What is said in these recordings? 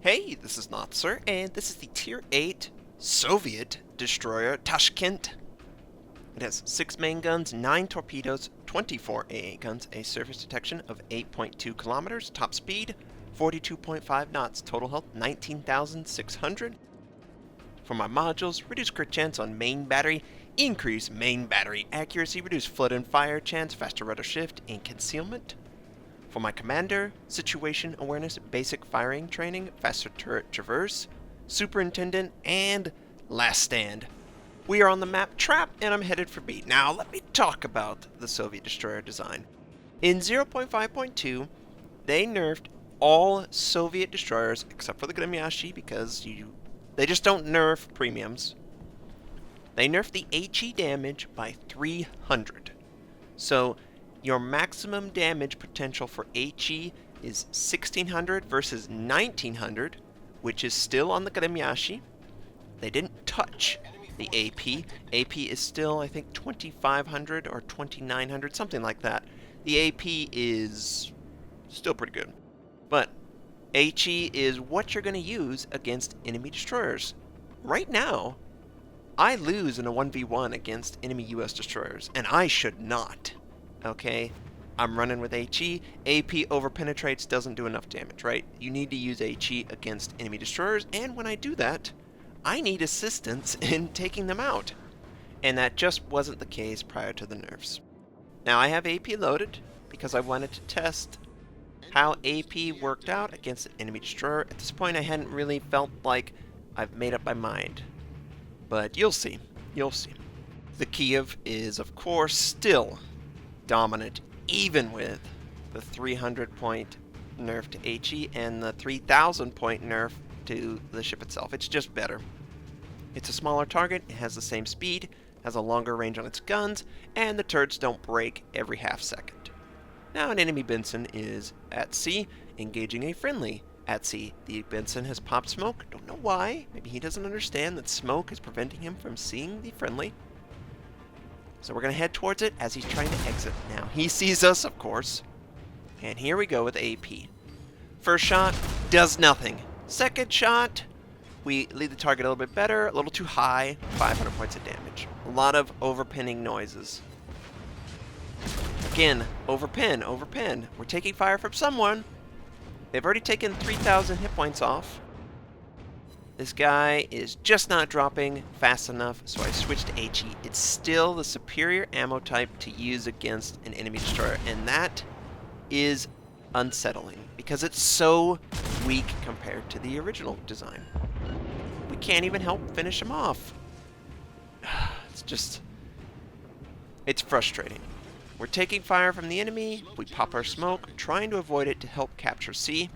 Hey, this is Notser, and this is the Tier 8 Soviet destroyer Tashkent. It has 6 main guns, 9 torpedoes, 24 AA guns, a surface detection of 8.2 kilometers, top speed 42.5 knots, total health 19,600. For my modules, reduce crit chance on main battery, increase main battery accuracy, reduce flood and fire chance, faster rudder shift, and concealment. For my commander, situation awareness, basic firing training, faster turret traverse, superintendent, and last stand. We are on the map Trap, and I'm headed for B. Now, let me talk about the Soviet destroyer design. In 0.5.2, they nerfed all Soviet destroyers except for the Gremyashi because they just don't nerf premiums. They nerfed the HE damage by 300. So your maximum damage potential for HE is 1600 versus 1900, which is still on the Gremyashi. They didn't touch the AP. AP is still, I think, 2500 or 2900, something like that. The AP is still pretty good. But HE is what you're going to use against enemy destroyers. Right now, I lose in a 1v1 against enemy US destroyers, and I should not. Okay, I'm running with HE. AP overpenetrates, doesn't do enough damage, right? You need to use HE against enemy destroyers, and when I do that, I need assistance in taking them out. And that just wasn't the case prior to the nerfs. Now I have AP loaded because I wanted to test how AP worked out against an enemy destroyer. At this point, I hadn't really felt like I've made up my mind. But you'll see. You'll see. The Kiev is, of course, still dominant, even with the 300-point nerf to HE and the 3,000-point nerf to the ship itself. It's just better. It's a smaller target, it has the same speed, has a longer range on its guns, and the turrets don't break every half second. Now an enemy Benson is at sea, engaging a friendly at sea. The Benson has popped smoke, don't know why. Maybe he doesn't understand that smoke is preventing him from seeing the friendly. So we're going to head towards it as he's trying to exit. Now, he sees us, of course. And here we go with AP. First shot, does nothing. Second shot, we lead the target a little bit better, a little too high, 500 points of damage. A lot of overpinning noises. Again, overpin. We're taking fire from someone. They've already taken 3,000 hit points off. This guy is just not dropping fast enough, so I switched to HE. It's still the superior ammo type to use against an enemy destroyer, and that is unsettling because it's so weak compared to the original design. We can't even help finish him off. It's frustrating. We're taking fire from the enemy, we pop our smoke, trying to avoid it to help capture C.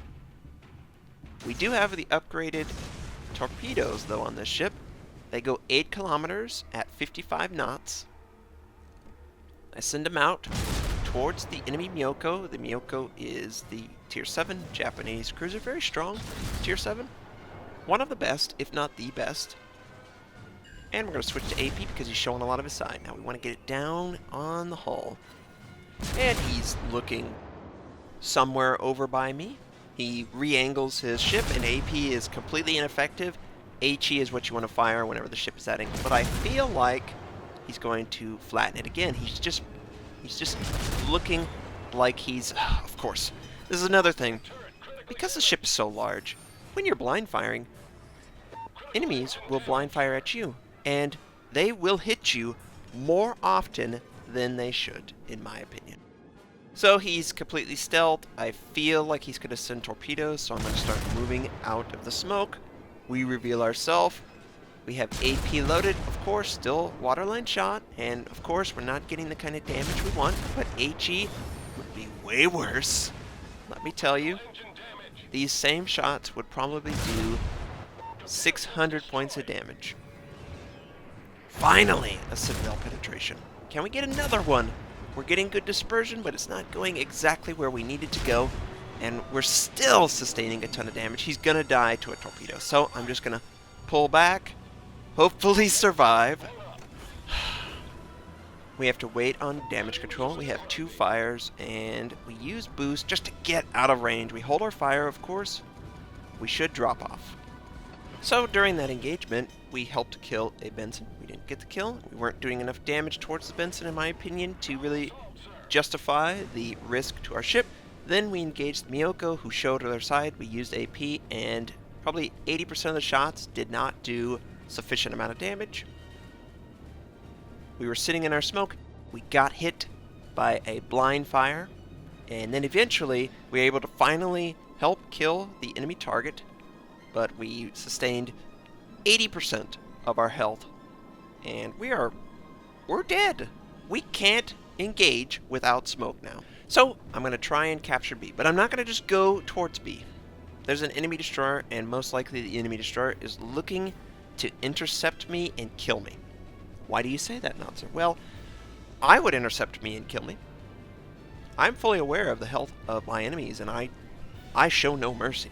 We do have the upgraded torpedoes, though, on this ship. They go 8 kilometers at 55 knots. I send them out towards the enemy Myogo. The Myogo is the Tier 7 Japanese cruiser. Very strong. Tier 7. One of the best, if not the best. And we're going to switch to AP because he's showing a lot of his side. Now we want to get it down on the hull. And he's looking somewhere over by me. He re-angles his ship, and AP is completely ineffective. HE is what you want to fire whenever the ship is at angle. But I feel like he's going to flatten it again. He's just looking like he's... Of course, this is another thing. Because the ship is so large, when you're blind firing, enemies will blind fire at you. And they will hit you more often than they should, in my opinion. So he's completely stealthed. I feel like he's going to send torpedoes, so I'm going to start moving out of the smoke. We reveal ourselves. We have AP loaded, of course, still waterline shot, and of course we're not getting the kind of damage we want, but HE would be way worse. Let me tell you, these same shots would probably do 600 points of damage. Finally, a citadel penetration. Can we get another one? We're getting good dispersion, but it's not going exactly where we need it to go. And we're still sustaining a ton of damage. He's going to die to a torpedo. So I'm just going to pull back. Hopefully survive. We have to wait on damage control. We have 2 fires, and we use boost just to get out of range. We hold our fire, of course. we should drop off. So during that engagement, we helped kill a Benson. We didn't get the kill. We weren't doing enough damage towards the Benson, in my opinion, to really justify the risk to our ship. Then we engaged the Myogo, who showed our side. We used AP, and probably 80% of the shots did not do sufficient amount of damage. We were sitting in our smoke. We got hit by a blind fire, and then eventually we were able to finally help kill the enemy target, but we sustained 80% of our health, and we're dead. We can't engage without smoke now. So I'm going to try and capture B, but I'm not going to just go towards B. There's an enemy destroyer, and most likely the enemy destroyer is looking to intercept me and kill me. Why do you say that, Notser? Well, I would intercept me and kill me. I'm fully aware of the health of my enemies, and I show no mercy.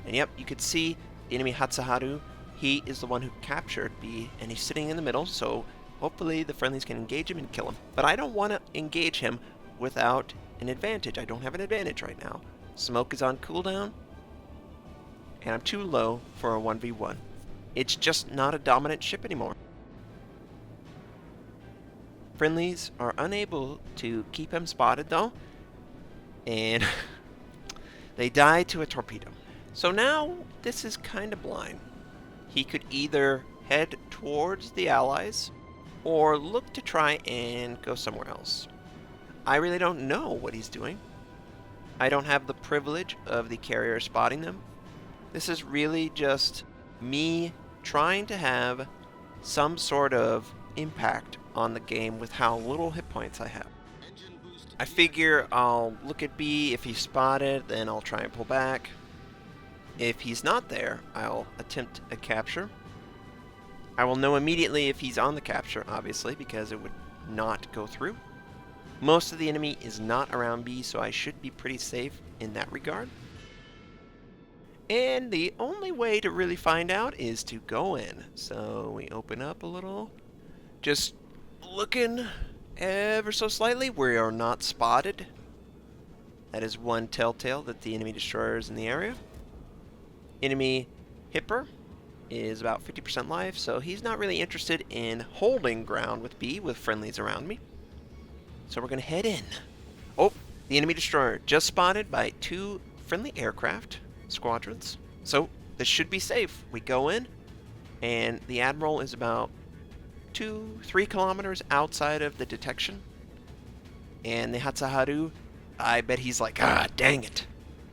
And yep, you could see the enemy Hatsuharu. He is the one who captured B, and he's sitting in the middle, so hopefully the friendlies can engage him and kill him. But I don't want to engage him without an advantage. I don't have an advantage right now. Smoke is on cooldown, and I'm too low for a 1v1. It's just not a dominant ship anymore. Friendlies are unable to keep him spotted, though, and they die to a torpedo. So now this is kind of blind. He could either head towards the Allies or look to try and go somewhere else. I really don't know what he's doing. I don't have the privilege of the carrier spotting them. This is really just me trying to have some sort of impact on the game with how little hit points I have. I figure I'll look at B. If he's spotted, then I'll try and pull back. If he's not there, I'll attempt a capture. I will know immediately if he's on the capture, obviously, because it would not go through. Most of the enemy is not around B, so I should be pretty safe in that regard. And the only way to really find out is to go in. So we open up a little, just looking ever so slightly. We are not spotted. That is one telltale that the enemy destroyer is in the area. Enemy Hipper is about 50% life, so he's not really interested in holding ground with B with friendlies around me. So we're going to head in. Oh, the enemy destroyer just spotted by 2 friendly aircraft squadrons. So this should be safe. We go in, and the Admiral is about 2-3 kilometers outside of the detection. And the Hatsuharu, I bet he's like, dang it.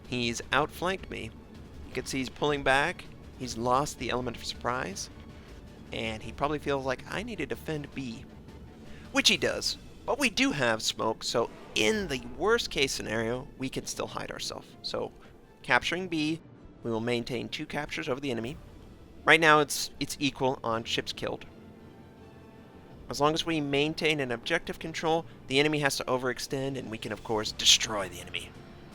He's outflanked me. You can see he's pulling back. He's lost the element of surprise. And he probably feels like I need to defend B. Which he does. But we do have smoke, so in the worst case scenario, we can still hide ourselves. So capturing B, we will maintain 2 captures over the enemy. Right now it's equal on ships killed. As long as we maintain an objective control, the enemy has to overextend, and we can, of course, destroy the enemy.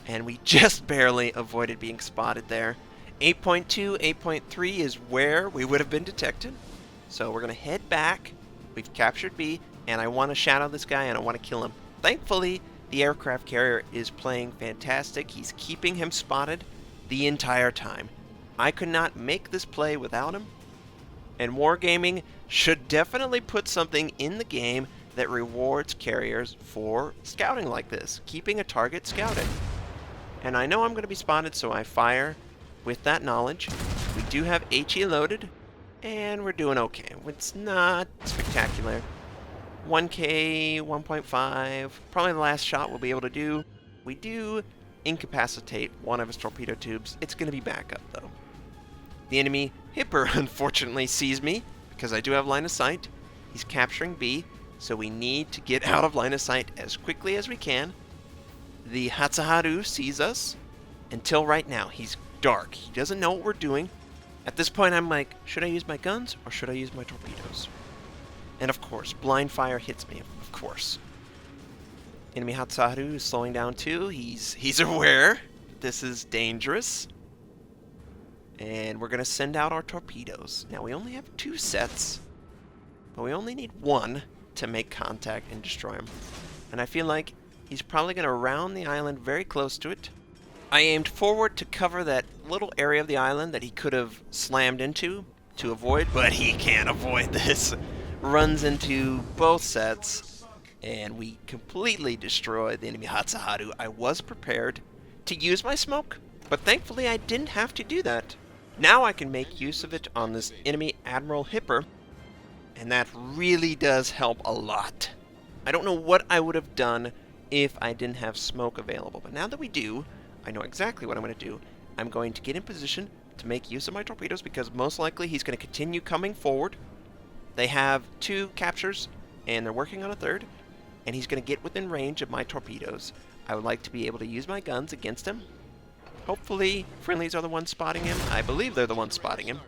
And we just barely avoided being spotted there. 8.2, 8.3 is where we would have been detected. So we're going to head back. We've captured B, and I want to shadow this guy, and I want to kill him. Thankfully, the aircraft carrier is playing fantastic. He's keeping him spotted the entire time. I could not make this play without him. And Wargaming should definitely put something in the game that rewards carriers for scouting like this, keeping a target scouted. And I know I'm going to be spotted, so I fire with that knowledge. We do have HE loaded, and we're doing okay. It's not spectacular. 1K, 1.5, probably the last shot we'll be able to do. We do incapacitate one of his torpedo tubes. It's going to be back up, though. The enemy Hipper, unfortunately, sees me, because I do have line of sight. He's capturing B, so we need to get out of line of sight as quickly as we can. The Hatsuharu sees us. Until right now, he's dark. He doesn't know what we're doing. At this point, I'm like, should I use my guns or should I use my torpedoes? And of course, blind fire hits me, of course. Enemy Hatsuharu is slowing down too. He's aware this is dangerous. And we're going to send out our torpedoes. Now, we only have 2 sets, but we only need 1 to make contact and destroy him. And I feel like he's probably going to round the island very close to it. I aimed forward to cover that little area of the island that he could have slammed into to avoid, but he can't avoid this. Runs into both sets, and we completely destroy the enemy Hatsuharu. I was prepared to use my smoke, but thankfully I didn't have to do that. Now I can make use of it on this enemy Admiral Hipper, and that really does help a lot. I don't know what I would have done if I didn't have smoke available, but now that we do, I know exactly what I'm going to do. I'm going to get in position to make use of my torpedoes because most likely he's going to continue coming forward. They have 2 captures, and they're working on a 3rd, and he's going to get within range of my torpedoes. I would like to be able to use my guns against him. Hopefully, friendlies are the ones spotting him. I believe they're the ones spotting him.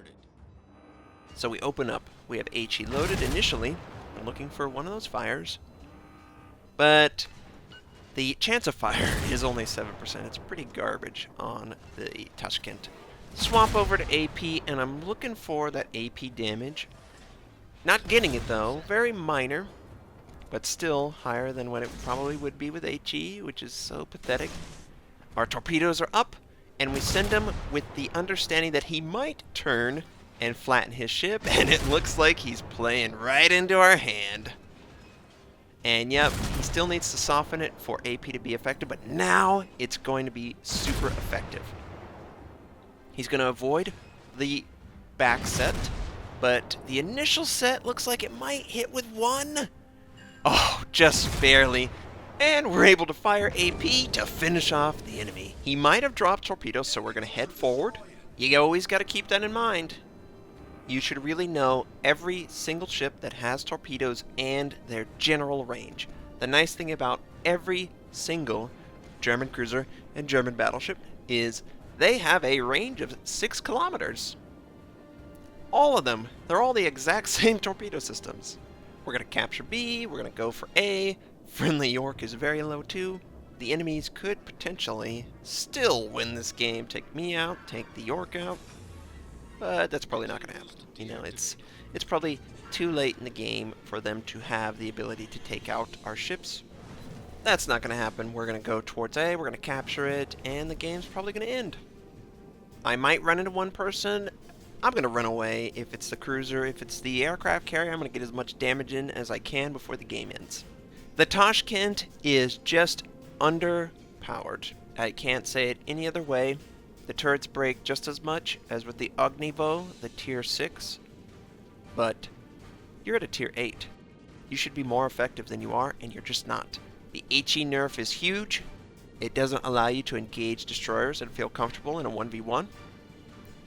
So we open up. We have HE loaded initially. We're looking for one of those fires. But the chance of fire is only 7%. It's pretty garbage on the Tashkent. Swap over to AP, and I'm looking for that AP damage. Not getting it, though. Very minor, but still higher than what it probably would be with HE, which is so pathetic. Our torpedoes are up, and we send him with the understanding that he might turn and flatten his ship, and it looks like he's playing right into our hand. And yep, he still needs to soften it for AP to be effective, but now it's going to be super effective. He's going to avoid the back set, but the initial set looks like it might hit with 1. Oh, just barely. And we're able to fire AP to finish off the enemy. He might have dropped torpedoes, so we're going to head forward. You always got to keep that in mind. You should really know every single ship that has torpedoes and their general range. The nice thing about every single German cruiser and German battleship is they have a range of 6 kilometers. All of them. They're all the exact same torpedo systems. We're going to capture B. We're going to go for A. Friendly York is very low too. The enemies could potentially still win this game. Take me out, take the York out. But that's probably not going to happen. You know, it's probably too late in the game for them to have the ability to take out our ships. That's not going to happen. We're going to go towards A, we're going to capture it, and the game's probably going to end. I might run into one person. I'm going to run away if it's the cruiser. If it's the aircraft carrier, I'm going to get as much damage in as I can before the game ends. The Tashkent is just underpowered. I can't say it any other way. The turrets break just as much as with the Ognivo, the tier 6, but you're at a tier 8. You should be more effective than you are, and you're just not. The HE nerf is huge. It doesn't allow you to engage destroyers and feel comfortable in a 1v1.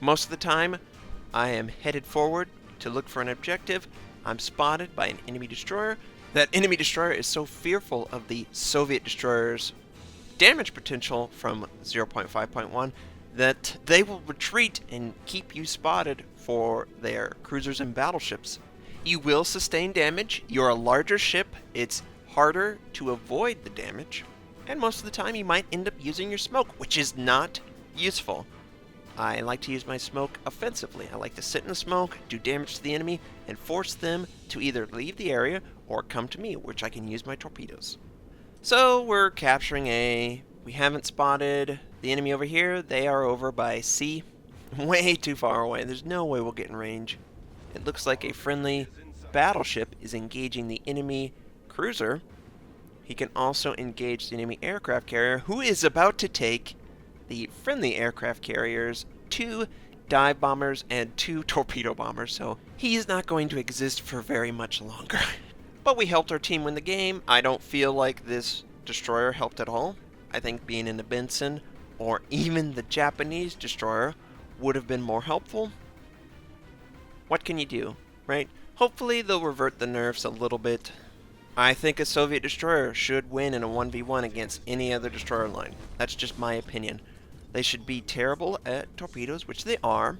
Most of the time, I am headed forward to look for an objective. I'm spotted by an enemy destroyer. That enemy destroyer is so fearful of the Soviet destroyers' damage potential from 0.5.1 that they will retreat and keep you spotted for their cruisers and battleships. You will sustain damage. You're a larger ship. It's harder to avoid the damage. And most of the time you might end up using your smoke, which is not useful. I like to use my smoke offensively. I like to sit in the smoke, do damage to the enemy, and force them to either leave the area or come to me, which I can use my torpedoes. So we're capturing A. We haven't spotted the enemy over here. They are over by C. Way too far away. There's no way we'll get in range. It looks like a friendly battleship is engaging the enemy cruiser. He can also engage the enemy aircraft carrier, who is about to take the friendly aircraft carriers, 2 dive bombers and 2 torpedo bombers, so he's not going to exist for very much longer. But we helped our team win the game. I don't feel like this destroyer helped at all. I think being in the Benson or even the Japanese destroyer would have been more helpful. What can you do, right? Hopefully they'll revert the nerfs a little bit. I think a Soviet destroyer should win in a 1v1 against any other destroyer line. That's just my opinion. They should be terrible at torpedoes, which they are,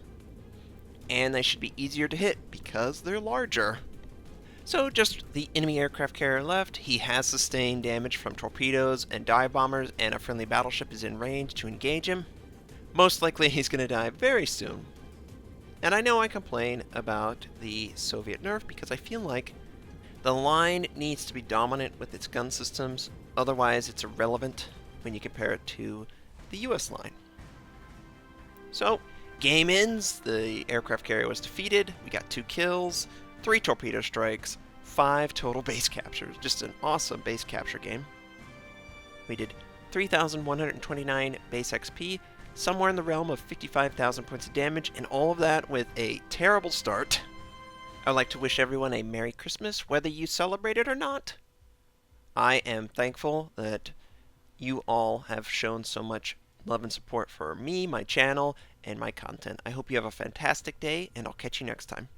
and they should be easier to hit because they're larger. So just the enemy aircraft carrier left. He has sustained damage from torpedoes and dive bombers, and a friendly battleship is in range to engage him. Most likely he's going to die very soon. And I know I complain about the Soviet nerf because I feel like the line needs to be dominant with its gun systems, otherwise it's irrelevant when you compare it to the U.S. line. So, game ends, the aircraft carrier was defeated, we got 2 kills, 3 torpedo strikes, 5 total base captures. Just an awesome base capture game. We did 3,129 base XP, somewhere in the realm of 55,000 points of damage, and all of that with a terrible start. I'd like to wish everyone a Merry Christmas, whether you celebrate it or not. I am thankful that you all have shown so much love and support for me, my channel, and my content. I hope you have a fantastic day, and I'll catch you next time.